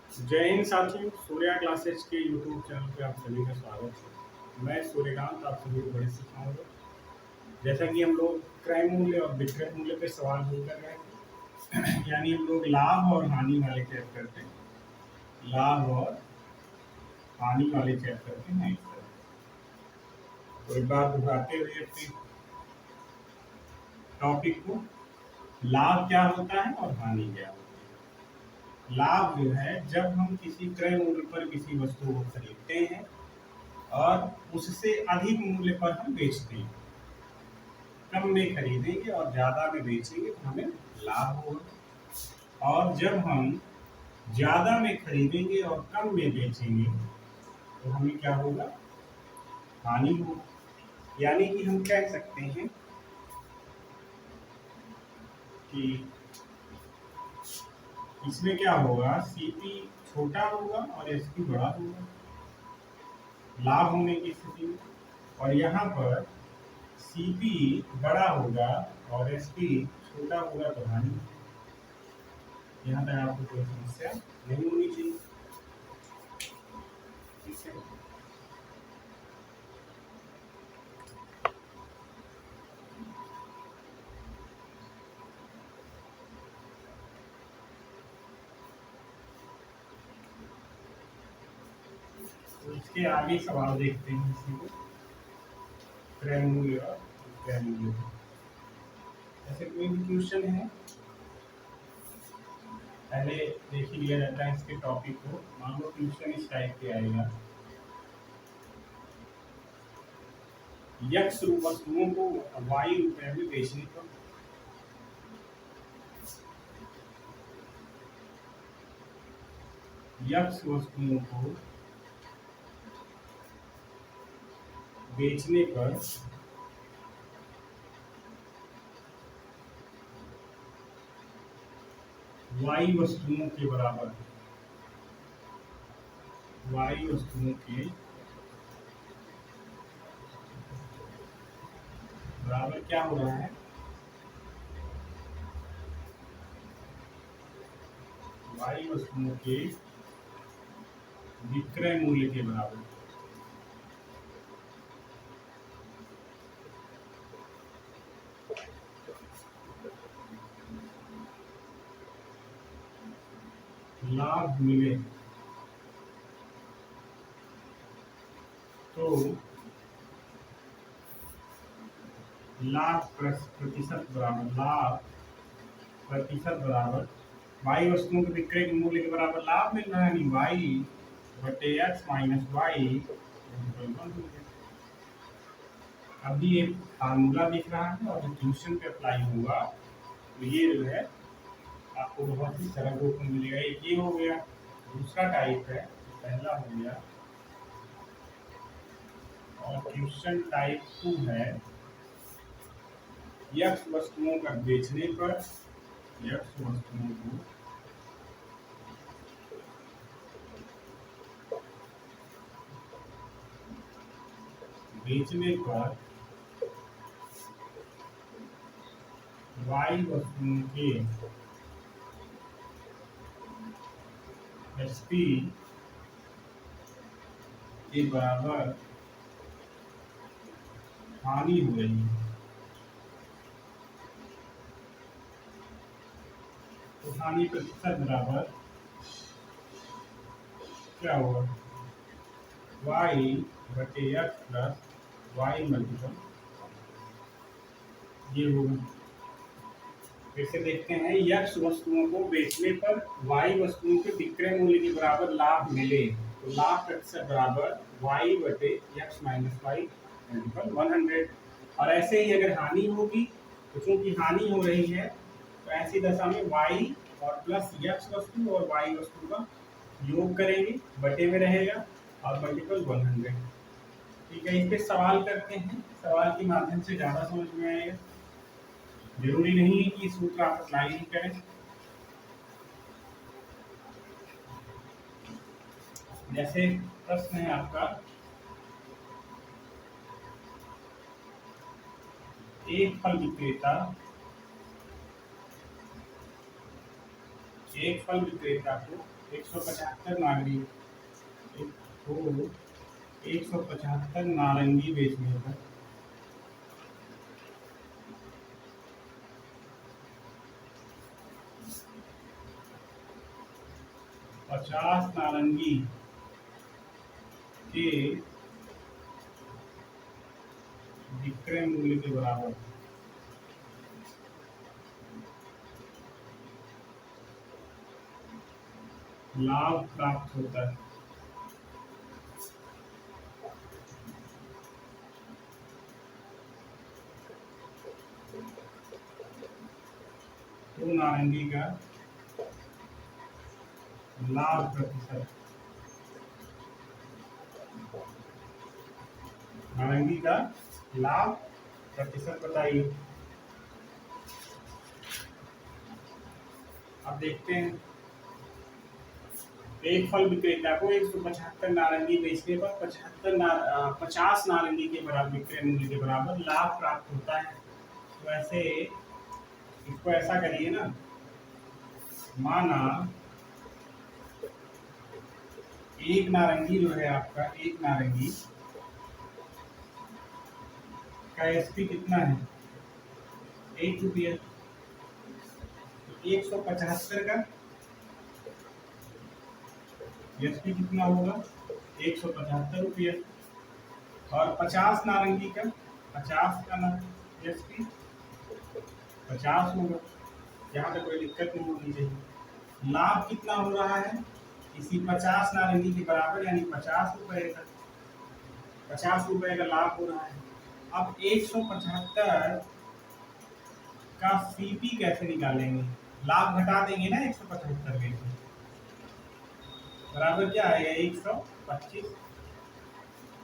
जय हिंद साथियों, सूर्या क्लासेज के यूट्यूब चैनल पे आप सभी का स्वागत है। मैं सूर्यकांत आप सभी को बड़े सिखाऊंगा। जैसा कि हम लोग क्रय मूल्य और विक्रय मूल्य पे सवाल हल कर रहे हैं यानी हम लोग लाभ और हानि वाले चैप्टर पे लाभ और हानि वाले चैप्टर पे हैं इस तरह। तो एक बार दोहराते हुए अपने टॉपिक को, लाभ क्या होता है और हानि क्या होती है। लाभ जो है जब हम किसी क्रय मूल्य पर किसी वस्तु को खरीदते हैं और उससे अधिक मूल्य पर हम बेचते हैं। कम में खरीदेंगे और ज्यादा में बेचेंगे तो हमें लाभ होगा, और जब हम ज्यादा में खरीदेंगे और कम में बेचेंगे तो हमें क्या होगा, हानि होगा। यानी कि हम कह सकते हैं कि इसमें क्या होगा, सीपी छोटा होगा और एसपी बड़ा होगा लाभ होने की स्थिति में, और यहाँ पर सीपी बड़ा होगा और एसपी छोटा होगा तो हानि होगी। यहाँ तक आपको कोई समस्या नहीं होनी चाहिए। ठीक है, तो इसके आगे सवाल देखते हैं इसी को, क्रय मूल्य और विक्रय मूल्य। ऐसे कोई भी क्वेश्चन है पहले देख ही लिया जाता है इसके टॉपिक को। मान लो क्वेश्चन इस टाइप के आएगा, यक्स वस्तुओं को वाई रुपए में बेचने पर यक्स वस्तुओं को बेचने पर वाई वस्तुओं के बराबर वाई वस्तुओं के बराबर क्या हो रहा है, वाई वस्तुओं के विक्रय मूल्य के बराबर लाभ मिले तो लाभ प्रतिशत बराबर वाई वस्तुओं के विक्रय के मूल्य के बराबर लाभ मिल रहा है, यानी वाई बटे एक्स माइनस वाई। अभी एक फार्मूला दिख रहा है और ट्यूशन पे अप्लाई होगा तो ये जो है आपको बहुत ही सरल रूप में मिलेगा। एक ये हो गया, दूसरा टाइप है, पहला हो गया, और क्वेश्चन टाइप 2 है, यक्स वस्तुओं का बेचने पर यक्स वस्तुओं को बेचने पर वाई वस्तुओं के एसपी के बराबर हानि हो रही है। तो हानि प्रतिशत बराबर क्या होगा, वाई बटे एक्स प्लस वाई मल्टीपल ये होगा। फिर से देखते हैं, यक्स वस्तुओं को बेचने पर वाई वस्तुओं के विक्रय मूल्य के बराबर लाभ मिले तो लाभ प्रतिशत बराबर वाई बटे एक्स माइनस वाई मल्टीपल 100। और ऐसे ही अगर हानि होगी तो चूंकि हानि हो रही है तो ऐसी दशा में वाई और प्लस यक्स वस्तु और वाई वस्तु का योग करेंगे, बटे में रहेगा और मल्टीपल 100। ठीक है, इस पे सवाल करते हैं, सवाल के माध्यम से ज़्यादा समझ में आएगा। जरूरी नहीं है कि सूत्र आप अप्लाई ही करें। जैसे प्रश्न है आपका, एक फल विक्रेता को 175 नारंगी, तो 175 नारंगी बेचने पर 50 नारंगी के विक्रय मूल्य के बराबर लाभ प्राप्त होता है। तो नारंगी का लाभ प्रतिशत, नारंगी का लाभ प्रतिशत बताइए। अब देखते हैं, एक फल विक्रेता को 175 नारंगी बेचने पर 50 नारंगी के बराबर विक्रय मूल्य के बराबर लाभ प्राप्त होता है। तो ऐसे इसको ऐसा करिए ना, माना एक नारंगी जो है आपका, एक नारंगी का एसपी कितना है, 1 रुपया। तो 175 का एसपी कितना होगा, 175 रुपया। और 50 नारंगी का, 50 का ना एसपी 50 होगा। यहाँ पे कोई दिक्कत नहीं होनी चाहिए। लाभ कितना हो रहा है, इसी 50 नारंगी के बराबर यानी 50 रुपए का, 50 रुपए का लाभ हो रहा है। अब 175 का सीपी कैसे निकालेंगे, लाभ घटा देंगे ना 175 में से, बराबर क्या आएगा 125।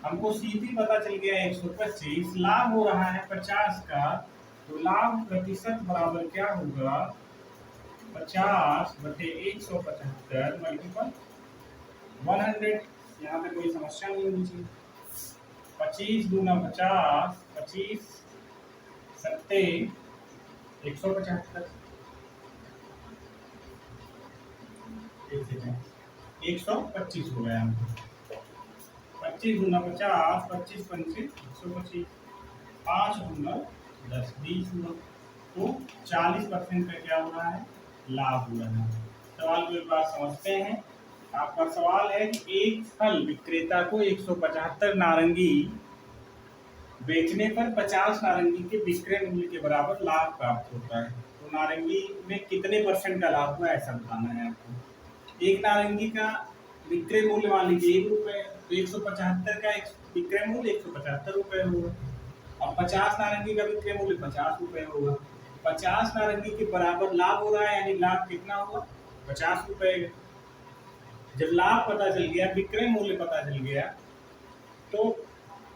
हमको सीपी पता चल गया 125, लाभ हो रहा है 50 का, तो लाभ प्रतिशत बराबर क्या होगा, 50/175 मल्टीपल 100। यहाँ पे कोई समस्या नहीं होनी चाहिए। 25 दूना 50, 25 सत्ते 175, 125 हो गया हमको। 25 दूना 50, 25 पंचे 125, 5 दूना 10, 20 हुआ। तो 40% का क्या हो रहा है, लाभ हो रहा है। सवाल को एक बार समझते हैं। आपका सवाल है कि एक फल विक्रेता को 175 नारंगी बेचने पर 50 नारंगी के विक्रय मूल्य के बराबर लाभ प्राप्त होता है। तो नारंगी में कितने परसेंट का लाभ हुआ ऐसा बताना है आपको। एक नारंगी का विक्रय मूल्य मान लीजिए 1 रुपए, तो 175 का विक्रय मूल्य 175 रुपए होगा। और 50 नारंगी का विक्रय मूल्य 50 रुपए होगा। 50 नारंगी के बराबर लाभ हो रहा है, यानी लाभ कितना होगा, 50 रुपए। जब लाभ पता चल गया, विक्रय मूल्य पता चल गया, तो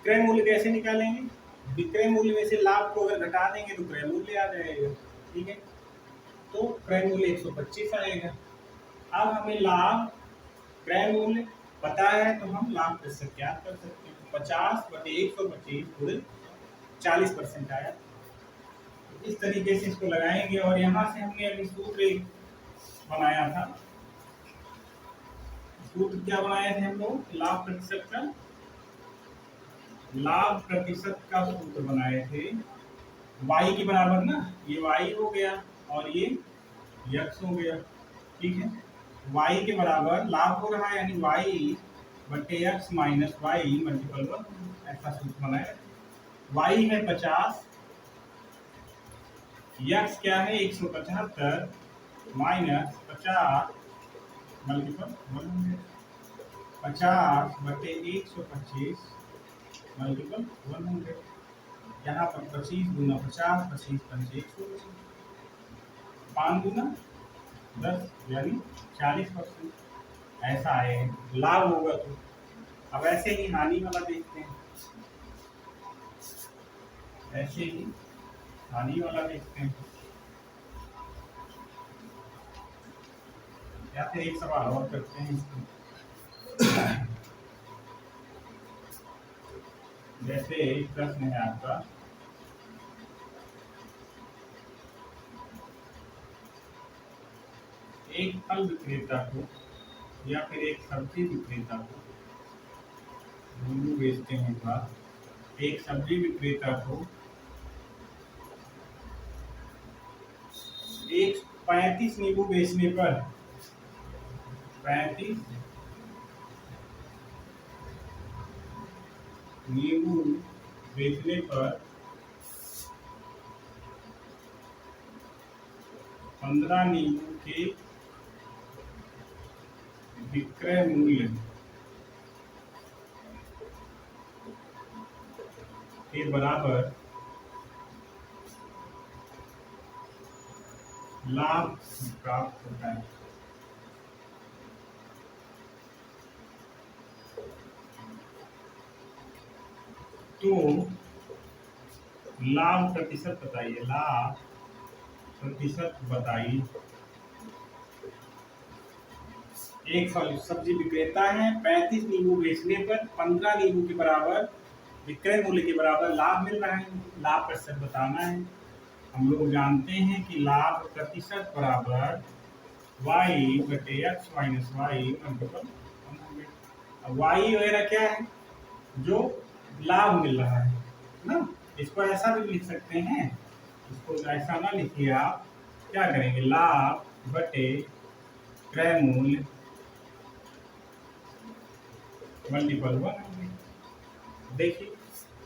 क्रय मूल्य कैसे निकालेंगे, विक्रय मूल्य में से लाभ को अगर घटा देंगे तो क्रय मूल्य आ जाएगा। ठीक है, तो क्रय मूल्य 125 आएगा। अब हमें लाभ क्रय मूल्य पता है, तो हम लाभ प्रतिशत ज्ञात कर सकते हैं। 50/125 पूरे 40% आया। इस तरीके से इसको लगाएंगे। और यहाँ से हमने अभी सूत्र बनाया था। सूत्र क्या बनाए थे हम लोग, लाभ प्रतिशत का, लाभ प्रतिशत का सूत्र बनाए थे y के बराबर ना, ये y हो गया और ये x हो गया। ठीक है, y के बराबर लाभ हो रहा है यानी y/x माइनस y मल्टीपल 1, ऐसा सूत्र बनाया। y है 50, x क्या है 175 माइनस 50 मल्टीपल 100, 50/125 मल्टीपल 100। यहाँ पर 25 दूना 50, 25 पंचे 125, 5 दूना 10 यानी 40%। ऐसा है लाभ होगा। तो अब ऐसे ही हानि वाला देखते हैं, ऐसे ही हानि वाला देखते हैं। या फिर एक सवाल और करते हैं इसको। जैसे एक प्रश्न है आपका, एक फल विक्रेता को या फिर एक सब्जी विक्रेता को नींबू बेचते हैं बात, एक सब्जी विक्रेता को एक 35 नींबू बेचने पर 35 नींबू बेचने पर 15 नींबू के विक्रय मूल्य के बराबर लाभ प्राप्त होता है। तो लाभ प्रतिशत बताइए, लाभ प्रतिशत बताइए। एक सब्जी विक्रेता है, 35 नींबू बेचने पर 15 नींबू के बराबर विक्रय मूल्य के बराबर लाभ मिल रहा है। लाभ प्रतिशत बताना है। हम लोग जानते हैं कि लाभ प्रतिशत बराबर y बटे x minus y multiple 100। Y वगैरह क्या है, जो लाभ मिल रहा है ना। इसको ऐसा भी लिख सकते हैं, इसको ऐसा ना लिखिए आप, क्या करेंगे, लाभ बटे क्रय मूल्य मल्टीपल 100। देखिए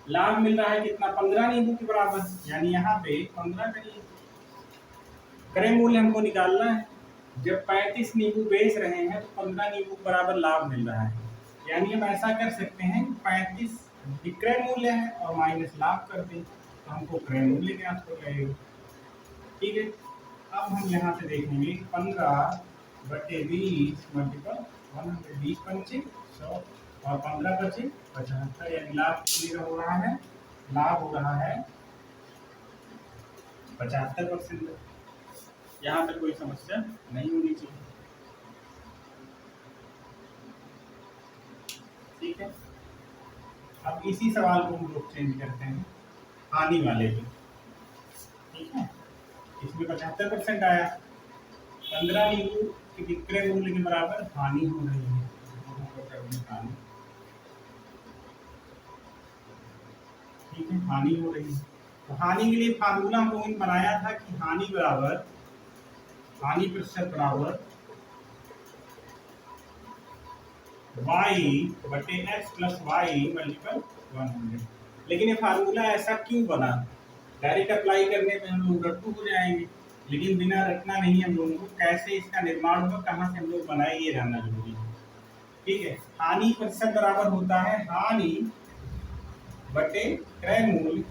लाभ मिल रहा है कितना, 15 नींबू के बराबर, यानी यहाँ पे 15 करिए। क्रय मूल्य हमको निकालना है। जब 35 नींबू बेच रहे हैं तो 15 नींबू के बराबर लाभ मिल रहा है, यानी हम ऐसा कर सकते हैं 35 विक्रय मूल्य है और माइनस लाभ कर दें तो हमको क्रय मूल्य ज्ञात हो जाएगा। ठीक है, अब हम यहाँ से देखेंगे 15 बटे 20 मल्टीपल 100, 20 पंचे 100 और 15 बचे 75, यानी लाभ कितने का हो रहा है, लाभ हो रहा है 75%। यहाँ तक कोई समस्या नहीं होनी चाहिए। ठीक है, अब इसी सवाल को हम लोग चेंज करते हैं हानि वाले पे। ठीक है, इसमें 75% आया, 15 नींबू के विक्रय मूल्य के बराबर हानि हो रही है। ठीक है, हानि हो रही है, तो हानि के लिए फार्मूला हम लोगों ने बनाया था कि हानि बराबर, हानि प्रतिशत बराबर y बटे x प्लस वाई मल्टीपल 100। लेकिन ये फार्मूला ऐसा क्यों बना, डायरेक्ट अप्लाई करने पे हम लोग रट्टू हो जाएंगे, लेकिन बिना रटना नहीं, हम लोगों को कैसे इसका निर्माण होगा, कहाँ से हम लोग बनाए, ये जानना जरूरी है। ठीक है, हानि प्रतिशत बराबर होता है हानि बटे क्रय मूल्य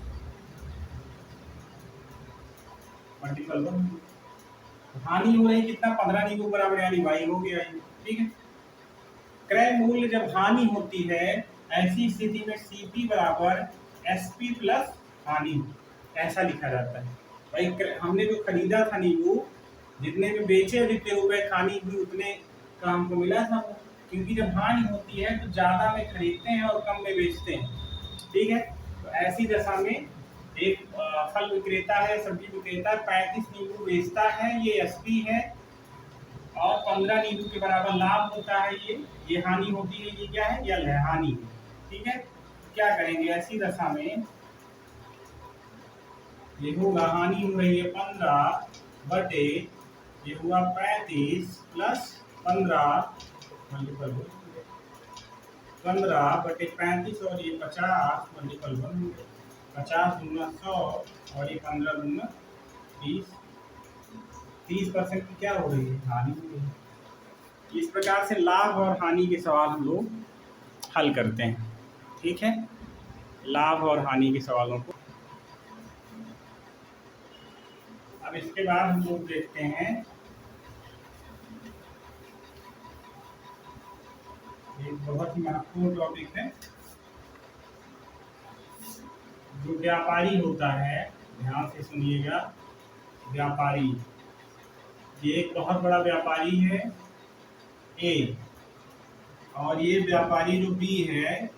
मल्टीपल 100। हानि हो रही कितना, 15 नींबू बराबर, यानी y हो गया। ठीक है, क्रय मूल्य जब हानि होती है ऐसी स्थिति में CP बराबर SP प्लस हानि, ऐसा लिखा जाता है। भाई हमने जो खरीदा था नींबू, जितने में बेचे, जितने रुपए हानि हुई उतने का हमको मिला था, क्योंकि जब हानि होती है तो ज्यादा में खरीदते हैं और कम में बेचते हैं। ठीक है, तो ऐसी दशा में एक फल विक्रेता है, सब्जी विक्रेता 35 नींबू बेचता है, ये SP है, और 15 नींबू के बराबर लाभ होता है, ये हानि होती है, ये क्या है, यल है, हानि है। ठीक है, क्या करेंगे ऐसी दशा में, ये होगा हानि हो रही है 15 बटे, ये हुआ 35 प्लस 15 मल्टीपल 15 बटे 35 और ये 50 मल्टीपल 100, 50 दूना 100 और ये 15 दूना 30, 30% की क्या हो रही है, हानि हो रही है। इस प्रकार से लाभ और हानि के सवाल हम लोग हल करते हैं। ठीक है, लाभ और हानि के सवालों को। अब इसके बाद हम लोग देखते हैं एक बहुत ही महत्वपूर्ण टॉपिक है, जो व्यापारी होता है, ध्यान से सुनिएगा। व्यापारी, ये एक बहुत बड़ा व्यापारी है A, और ये व्यापारी जो B है,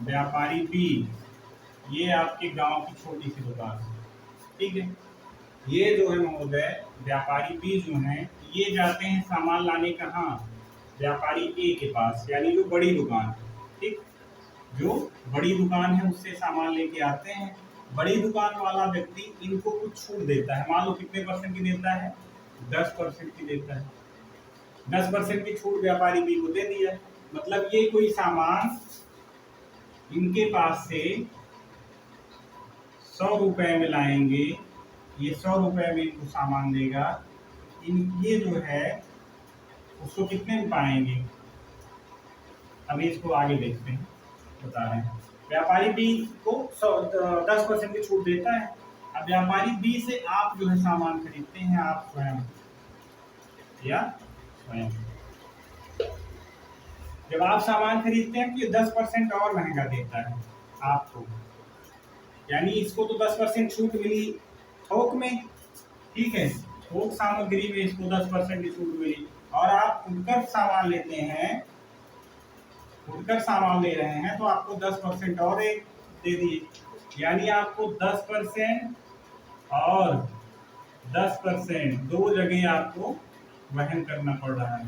व्यापारी B, ये आपके गांव की छोटी सी दुकान है। ठीक है, ये जो है महोदय व्यापारी बी जो हैं ये जाते हैं सामान लाने कहाँ, व्यापारी ए के पास, यानी जो बड़ी दुकान, ठीक, जो बड़ी दुकान है उससे सामान लेके आते हैं। बड़ी दुकान वाला व्यक्ति इनको कुछ छूट देता है, मान लो कितने परसेंट की देता है, 10% की देता है। 10% की छूट व्यापारी बी को दे दिया, मतलब ये कोई सामान इनके पास से 100 रुपए में लाएंगे, ये 100 रुपए में इनको सामान देगा, ये जो है उसको कितने में पाएंगे, अभी इसको आगे देखते हैं, बता रहे हैं। व्यापारी बी को 10% की छूट देता है। अब व्यापारी बी से आप जो है सामान खरीदते हैं, आप स्वयं या स्वयं, जब आप सामान खरीदते हैं तो ये 10% और महंगा देता है आपको, यानी इसको तो 10% छूट मिली थोक में, ठीक है, थोक सामग्री में इसको 10% की छूट मिली, और आप फुटकर सामान लेते हैं, फुटकर सामान ले रहे हैं तो आपको 10% और एक दे दिए, यानी आपको 10% और 10% दो जगह आपको वहन करना पड़ रहा है।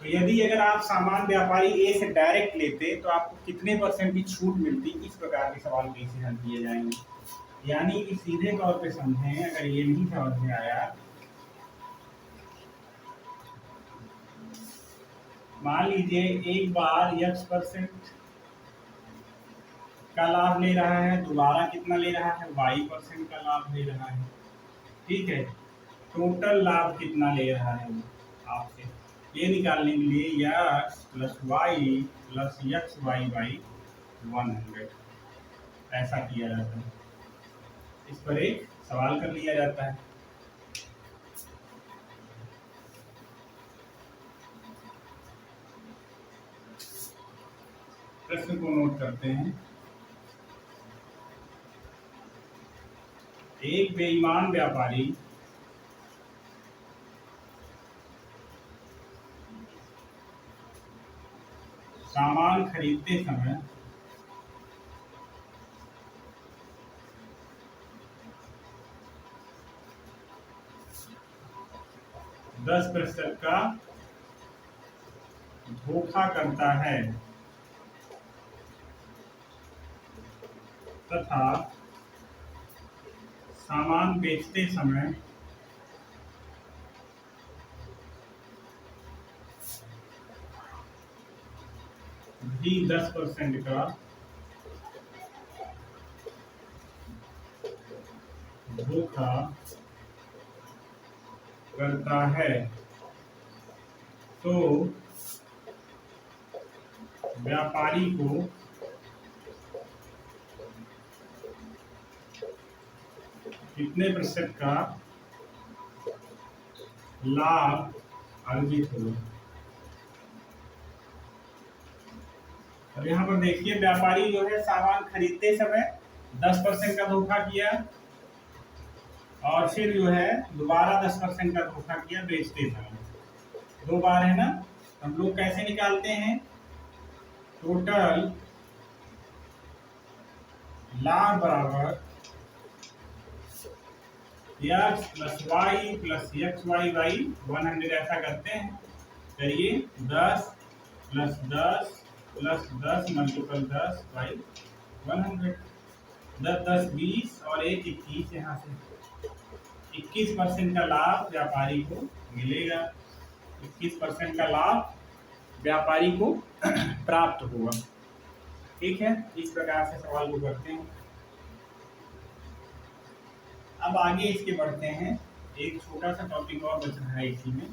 तो यदि अगर आप सामान व्यापारी ए से डायरेक्ट लेते तो आपको कितने परसेंट की छूट मिलती, इस प्रकार के सवाल कैसे हल किए जाएंगे, यानी कि सीधे तौर पे समझें, अगर ये नहीं समझ में आया, मान लीजिए एक बार x% का लाभ ले रहा है, दोबारा कितना ले रहा है, y% का लाभ ले रहा है, ठीक है, टोटल लाभ कितना ले रहा है आपसे, ये निकालने के लिए x plus y plus x y by 100 ऐसा किया जाता है, इस पर एक सवाल कर लिया जाता है। प्रश्न को नोट करते हैं। एक बेईमान व्यापारी सामान खरीदते समय $10 का धोखा करता है तथा सामान बेचते समय भी 10% का धोखा करता है, तो व्यापारी को कितने प्रतिशत का लाभ अर्जित होगा। अब यहाँ पर देखिए व्यापारी जो है सामान खरीदते समय 10% का धोखा किया और फिर जो है दोबारा 10% का धोखा किया बेचते समय, दो बार है ना। हम लोग कैसे निकालते हैं, टोटल लाभ बराबर x plus y plus x y by 100 ऐसा करते हैं, करिए 10 प्लस 10 प्लस 10 मल्टीपल 10 बाई 100, 10 10 20 और 1 21, यहाँ से 21% का लाभ व्यापारी को मिलेगा, 21% का लाभ व्यापारी को प्राप्त होगा, ठीक है। इस प्रकार से सवाल को करते हैं। अब आगे इसके बढ़ते हैं, एक छोटा सा टॉपिक और बच रहा है इसी में।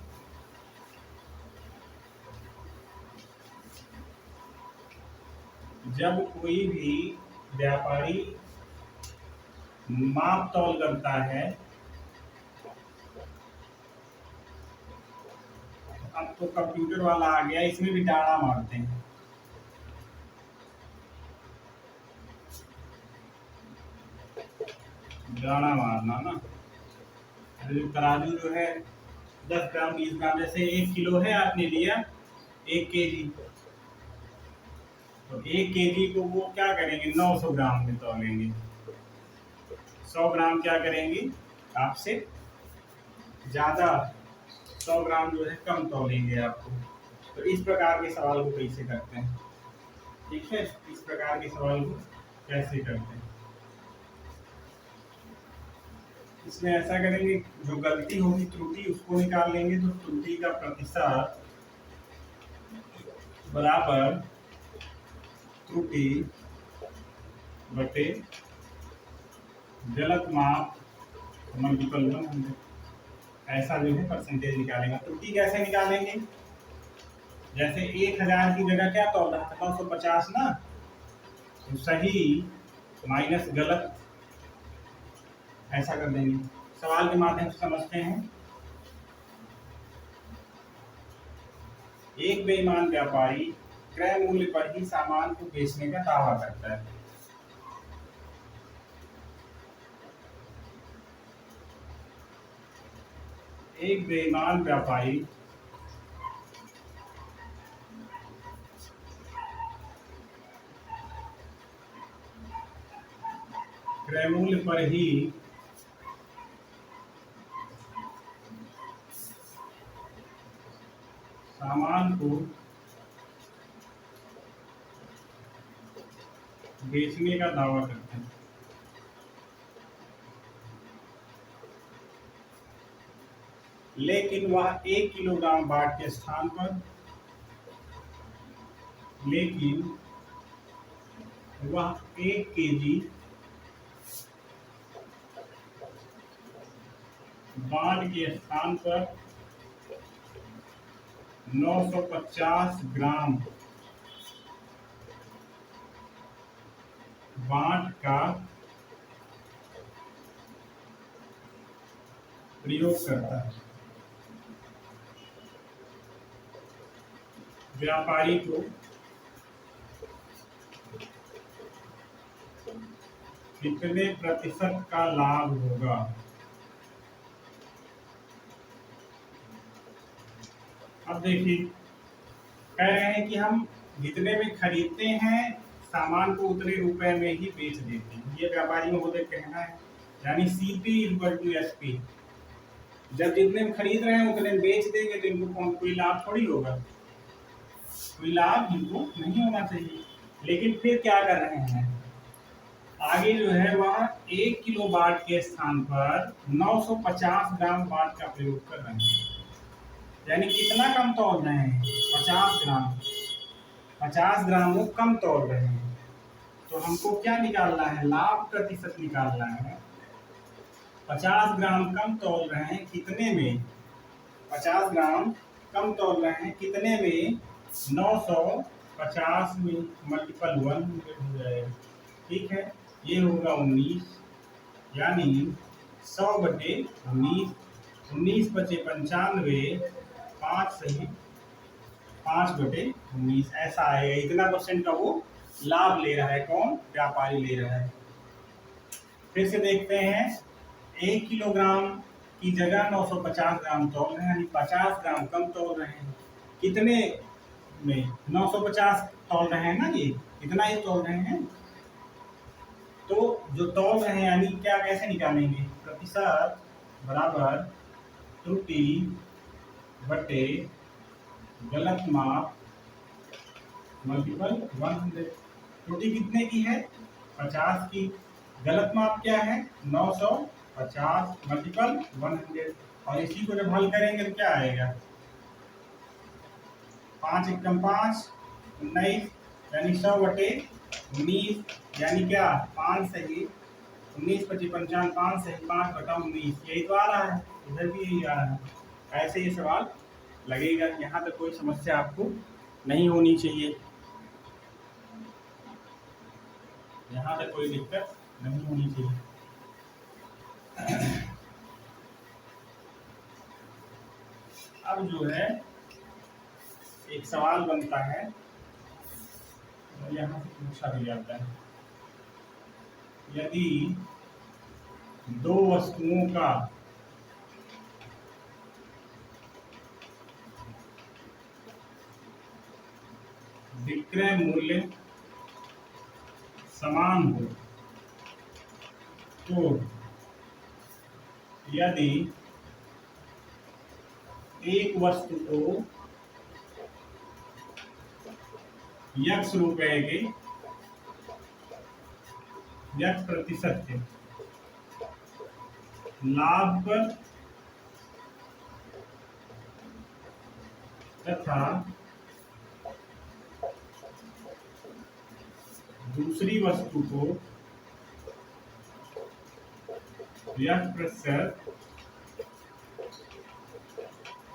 जब कोई भी व्यापारी माप तौल करता है, अब तो कंप्यूटर वाला आ गया, इसमें भी डाड़ा मारते हैं, डाड़ा मारना ना। तराजू जो है 10 ग्राम 20 ग्राम, जैसे 1 किलो है आपने लिया 1 केजी, तो 1 केजी को वो क्या करेंगे 900 ग्राम में तौलेंगे, 100 ग्राम क्या करेंगे, आपसे ज़्यादा 100 ग्राम जो है कम तौलेंगे आपको। तो इस प्रकार के सवाल को कैसे करते हैं, ठीक है, इस प्रकार के सवाल को कैसे करते हैं। इसमें ऐसा करेंगे, जो गलती होगी त्रुटि उसको निकाल लेंगे, तो त्रुटि का प्रतिशत बराबर त्रुटि बटे गलत माप मल्टीपल 100, ऐसा जो है परसेंटेज निकालेंगे। त्रुटि कैसे निकालेंगे, जैसे 1000 की जगह क्या तौल रहा था, 950 ना, तो सही माइनस गलत, ऐसा कर देंगे। सवाल के माध्यम से समझते हैं। एक बेईमान व्यापारी क्रय मूल्य पर ही सामान को बेचने का दावा करता है। एक बेईमान व्यापारी क्रय मूल्य पर ही सामान को बेचने का दावा करते हैं। लेकिन वह 1 किलोग्राम बाट के स्थान पर वह 1 केजी बाट के स्थान पर 950 ग्राम बाट का प्रयोग करता है। व्यापारी को कितने प्रतिशत का लाभ होगा। अब देखिए, कह रहे हैं कि हम जितने में खरीदते हैं सामान को उतने रुपए में ही बेच देते हैं, ये व्यापारी महोदय कहना है। यानी CP इक्वल टू SP, जब जितने में खरीद रहे हैं उतने में बेच देंगे तो इनको कोई लाभ थोड़ी होगा, कोई लाभ इनको नहीं होना चाहिए। लेकिन फिर क्या कर रहे हैं, आगे जो है वह 1 किलो बाट के स्थान पर 950 ग्राम बाट का प्रयोग कर रहे हैं। यानी कितना कम तौल रहे हैं, 50 ग्राम, 50 ग्राम वो कम तौल रहे हैं। तो हमको क्या निकालना है, लाभ प्रतिशत निकालना है। 50 ग्राम कम तौल रहे हैं कितने में, 50 ग्राम कम तौल रहे हैं कितने में, 950 में मल्टीपल 100 हो जाएगा, ठीक है, ये होगा 19, यानी 100 बटे 19, 19 बचे 95, 5 सही 5 बटे 19, ऐसा आएगा। इतना % का वो लाभ ले रहा है, कौन, व्यापारी ले रहा है। फिर से देखते हैं, 1 किलोग्राम की जगह 950 ग्राम तौल रहे हैं, यानी 50 ग्राम कम तौल रहे हैं। कितने में, 950 तौल रहे हैं ना, ये इतना ही तौल रहे हैं। तो जो तौल रहे हैं यानी क्या, कैसे निकालेंगे, प्रतिशत बराबर त्रुटि बटे गलत माप मल्टीपल 100। त्रुटि कितने की है, 50 की, गलत माप क्या है, 950 मल्टीपल 100। और इसी को जब हल करेंगे तो क्या आएगा, 5 एकम 5, 19, यानी 100 बटे 19, यानी क्या, 5 सही 19 पची 55, 5 सही 5 बटा 19, यही तो आ रहा है, इधर भी यही आ रहा है। ऐसे ये सवाल लगेगा। यहाँ तक कोई समस्या आपको नहीं होनी चाहिए, यहाँ तक कोई दिक्कत नहीं होनी चाहिए। अब जो है एक सवाल बनता है, यहाँ से पूछा भी जाता है, यदि दो वस्तुओं का विक्रय मूल्य समान हो तो यदि एक वस्तु को x रुपए के x% के लाभ पर तथा दूसरी वस्तु को x%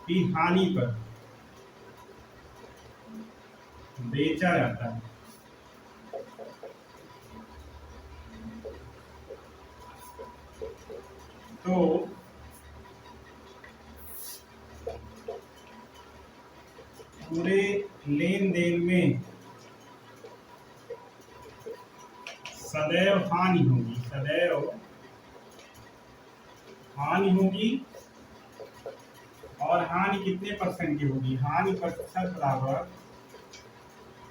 की हानि पर बेचा जाता है तो पूरे लेन देन में सदैव हानि होगी, सदैव हानि होगी। और हानि कितने परसेंट की होगी? हानि प्रतिशत बराबर,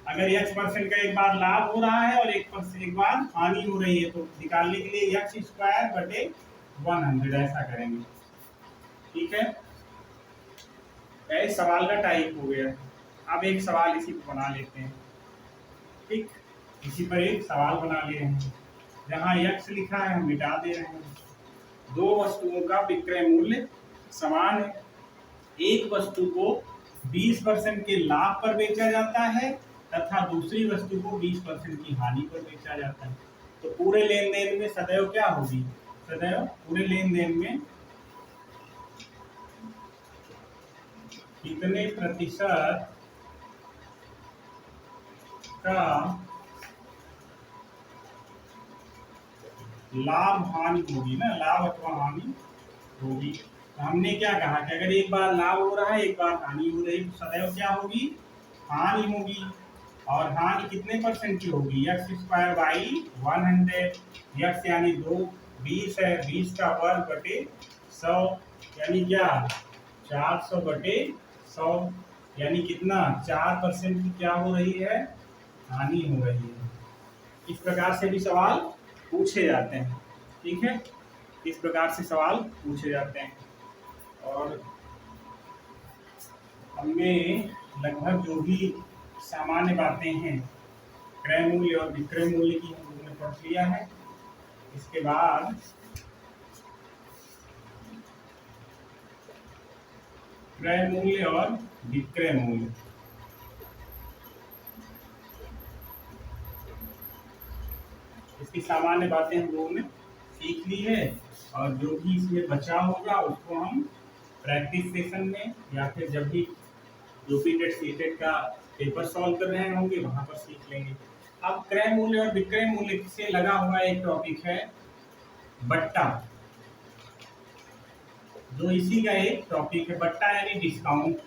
अगर x% का एक बार लाभ हो रहा है और एक बार हानि हो रही है तो निकालने के लिए x²/100 ऐसा करेंगे। ठीक है, सवाल का टाइप हो गया। अब एक सवाल इसी पर बना लेते हैं। ठीक, इसी पर एक सवाल बना ले रहे हैं। जहाँ x लिखा है हम मिटा दे रहे हैं। दो वस्तुओं का विक्रय मूल्य समान है। एक वस्तु को 20% के लाभ पर बेचा जाता है तथा दूसरी वस्तु को 20% की हानि पर बेचा जाता है। तो पूरे लेन देन में सदैव क्या होगी? सदैव पूरे लेन देन में कितने प्रतिशत का लाभ हानि होगी ना, लाभ अथवा हानि होगी। तो हमने क्या कहा कि अगर एक बार लाभ हो रहा है एक बार हानि हो रही है तो सदैव क्या होगी? हानि होगी। और हानि कितने परसेंट की होगी? x²/100। x यानी 20 है, 20 का वर्ग बटे 100 यानी क्या? 400/100 यानी कितना? 4% की क्या हो रही है? हानि हो रही है। इस प्रकार से भी सवाल पूछे जाते हैं। ठीक है, इस प्रकार से सवाल पूछे जाते हैं। और हमने लगभग जो भी सामान्य बातें हैं क्रय मूल्य और विक्रय मूल्य की हम लोगों ने पढ़ लिया है। इसके बाद क्रय मूल्य और विक्रय मूल्य, इसकी सामान्य बातें हम लोगों ने सीख ली है। और जो भी इसमें बचा होगा उसको हम प्रैक्टिस सेशन में या फिर जब भी यूपी टेट सीटेट का पेपर सॉल्व कर रहे होंगे वहां पर सीख लेंगे। अब क्रय मूल्य और विक्रय मूल्य से लगा हुआ एक टॉपिक है बट्टा, जो इसी का एक टॉपिक है। बट्टा यानी डिस्काउंट।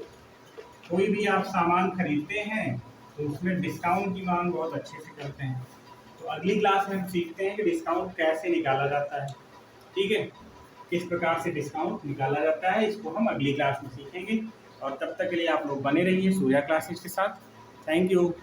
कोई भी आप सामान खरीदते हैं तो उसमें डिस्काउंट की मांग बहुत अच्छे से करते हैं। तो अगली क्लास में हम सीखते हैं कि डिस्काउंट कैसे निकाला जाता है। ठीक है, किस प्रकार से डिस्काउंट निकाला जाता है इसको हम अगली क्लास में सीखेंगे। और तब तक के लिए आप लोग बने रहिए सूर्या क्लासेस के साथ। Thank you.